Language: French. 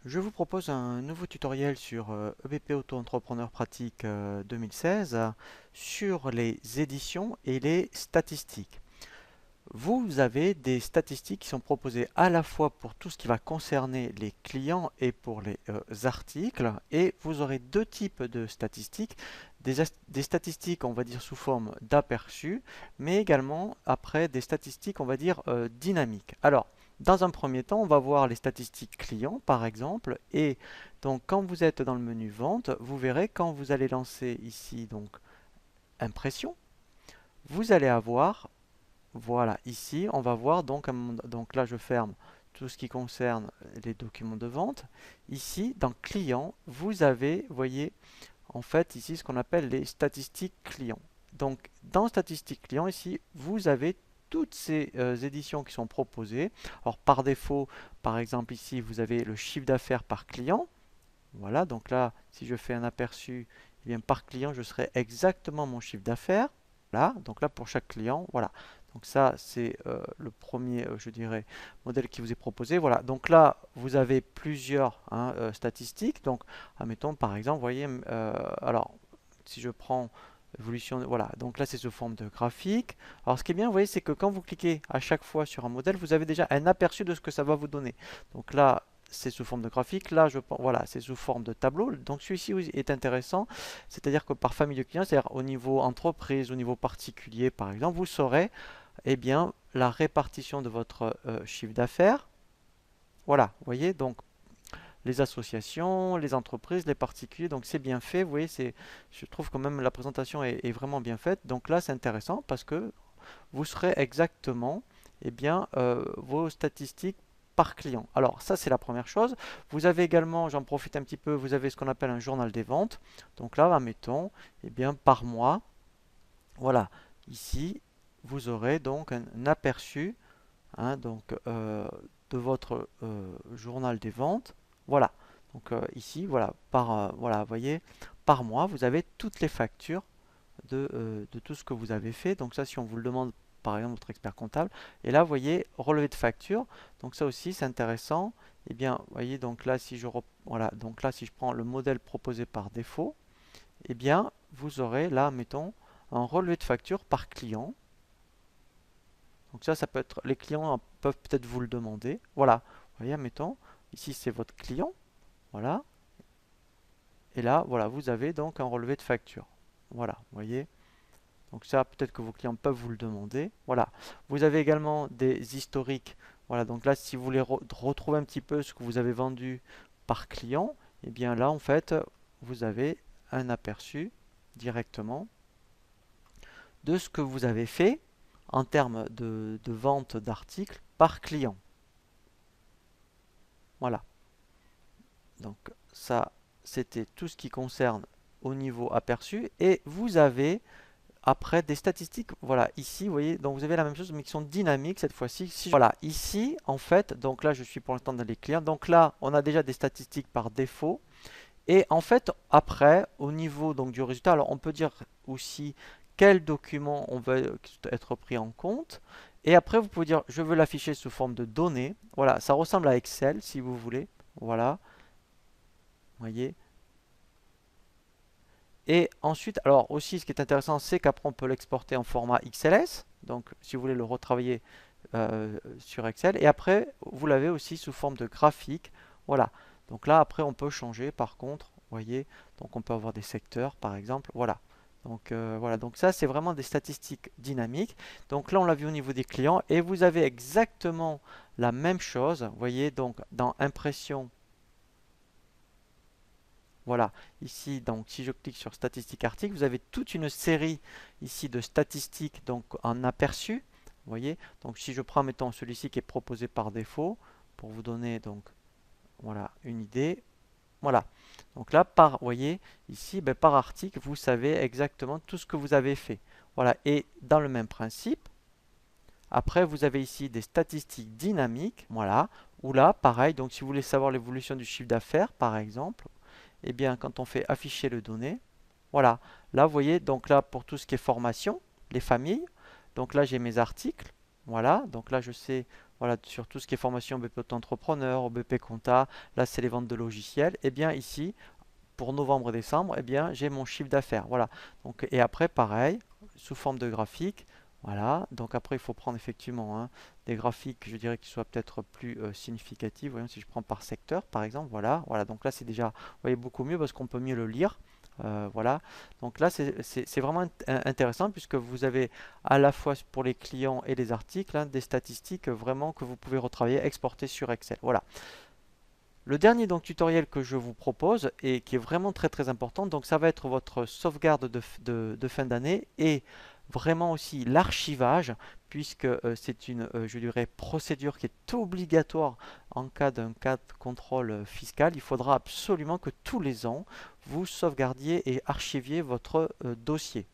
Je vous propose un nouveau tutoriel sur EBP Auto-entrepreneur pratique 2016 sur les éditions et les statistiques. Vous avez des statistiques qui sont proposées à la fois pour tout ce qui va concerner les clients et pour les articles, et vous aurez deux types de statistiques, des statistiques on va dire sous forme d'aperçu, mais également après des statistiques on va dire dynamiques. Alors, dans un premier temps, on va voir les statistiques clients par exemple, et donc quand vous êtes dans le menu vente, vous verrez quand vous allez lancer ici donc impression, vous allez avoir voilà, ici, on va voir donc là je ferme tout ce qui concerne les documents de vente. Ici, dans client, vous avez, voyez, en fait ici ce qu'on appelle les statistiques clients. Donc dans statistiques clients, ici, vous avez toutes ces éditions qui sont proposées. Alors par défaut, par exemple ici, vous avez le chiffre d'affaires par client. Voilà, donc là, si je fais un aperçu, eh bien, par client, je serai exactement mon chiffre d'affaires. Là, donc là, pour chaque client, voilà. Donc ça, c'est le premier, je dirais, modèle qui vous est proposé. Voilà, donc là, vous avez plusieurs statistiques. Donc, admettons, par exemple, vous voyez, alors, si je prends évolution, voilà, donc là, c'est sous forme de graphique. Alors, ce qui est bien, vous voyez, c'est que quand vous cliquez à chaque fois sur un modèle, vous avez déjà un aperçu de ce que ça va vous donner. Donc là, c'est sous forme de graphique. Là, voilà, c'est sous forme de tableau. Donc celui-ci est intéressant, c'est-à-dire que par famille de clients, c'est-à-dire au niveau entreprise, au niveau particulier, par exemple, vous saurez, eh bien, la répartition de votre chiffre d'affaires. Voilà, vous voyez, donc les associations, les entreprises, les particuliers, donc c'est bien fait. Vous voyez, je trouve quand même la présentation est vraiment bien faite. Donc là, c'est intéressant parce que vous serez exactement eh bien, vos statistiques par client. Alors ça c'est la première chose. Vous avez également, j'en profite un petit peu, vous avez ce qu'on appelle un journal des ventes. Donc là, admettons, eh bien, par mois, voilà, ici, vous aurez donc un aperçu donc, de votre journal des ventes. Voilà, donc ici, voilà, voilà, vous voyez, par mois, vous avez toutes les factures de tout ce que vous avez fait. Donc ça, si on vous le demande, par exemple, votre expert comptable. Et là, vous voyez, relevé de facture. Donc ça aussi, c'est intéressant. Et bien, vous voyez, donc là, voilà, donc là, si je prends le modèle proposé par défaut, eh bien, vous aurez là, mettons, un relevé de facture par client. Donc ça peut être, les clients peuvent peut-être vous le demander. Voilà, vous voyez, mettons, ici, c'est votre client. Voilà. Et là, voilà, vous avez donc un relevé de facture. Voilà, vous voyez. Donc ça, peut-être que vos clients peuvent vous le demander. Voilà. Vous avez également des historiques. Voilà. Donc là, si vous voulez retrouver un petit peu ce que vous avez vendu par client, eh bien là, en fait, vous avez un aperçu directement de ce que vous avez fait en termes de vente d'articles par client. Voilà. Donc ça, c'était tout ce qui concerne au niveau aperçu. Et vous avez après, des statistiques, voilà, ici, vous voyez, donc vous avez la même chose, mais qui sont dynamiques cette fois-ci. Voilà, ici, en fait, donc là, je suis pour l'instant dans les clients. Donc là, on a déjà des statistiques par défaut. Et en fait, après, au niveau donc, du résultat, alors on peut dire aussi quel document on veut être pris en compte. Et après, vous pouvez dire, je veux l'afficher sous forme de données. Voilà, ça ressemble à Excel, si vous voulez. Voilà, vous voyez. Et ensuite, alors aussi, ce qui est intéressant, c'est qu'après, on peut l'exporter en format XLS. Donc, si vous voulez le retravailler sur Excel. Et après, vous l'avez aussi sous forme de graphique. Voilà. Donc là, après, on peut changer. Par contre, vous voyez, donc on peut avoir des secteurs, par exemple. Voilà. Donc voilà. Donc ça, c'est vraiment des statistiques dynamiques. Donc là, on l'a vu au niveau des clients. Et vous avez exactement la même chose. Vous voyez, donc dans impression. Voilà, ici, donc si je clique sur statistiques articles, vous avez toute une série ici de statistiques donc en aperçu. Vous voyez, donc si je prends mettons celui-ci qui est proposé par défaut pour vous donner donc voilà une idée. Voilà. Donc là vous voyez ici ben, par article, vous savez exactement tout ce que vous avez fait. Voilà, et dans le même principe, après vous avez ici des statistiques dynamiques, voilà, où là pareil, donc si vous voulez savoir l'évolution du chiffre d'affaires par exemple, eh bien, quand on fait afficher le données, voilà. Là, vous voyez, donc là, pour tout ce qui est formation, les familles, donc là, j'ai mes articles. Voilà. Donc là, je sais, voilà, sur tout ce qui est formation BP auto-entrepreneur, BP compta, là c'est les ventes de logiciels, et bien ici, pour novembre et décembre, eh bien j'ai mon chiffre d'affaires. Voilà. Donc, et après, pareil, sous forme de graphique. Voilà. Donc après, il faut prendre effectivement des graphiques, je dirais, qui soient peut-être plus significatifs. Voyons si je prends par secteur, par exemple. Voilà. Voilà. Donc là, c'est déjà, vous voyez, beaucoup mieux parce qu'on peut mieux le lire. Voilà. Donc là, c'est vraiment intéressant puisque vous avez à la fois pour les clients et les articles des statistiques vraiment que vous pouvez retravailler, exporter sur Excel. Voilà. Le dernier donc tutoriel que je vous propose et qui est vraiment très très important, donc ça va être votre sauvegarde de fin d'année et vraiment aussi l'archivage puisque c'est une je dirais procédure qui est obligatoire en cas d'un cas de contrôle fiscal. Il faudra absolument que tous les ans vous sauvegardiez et archiviez votre dossier.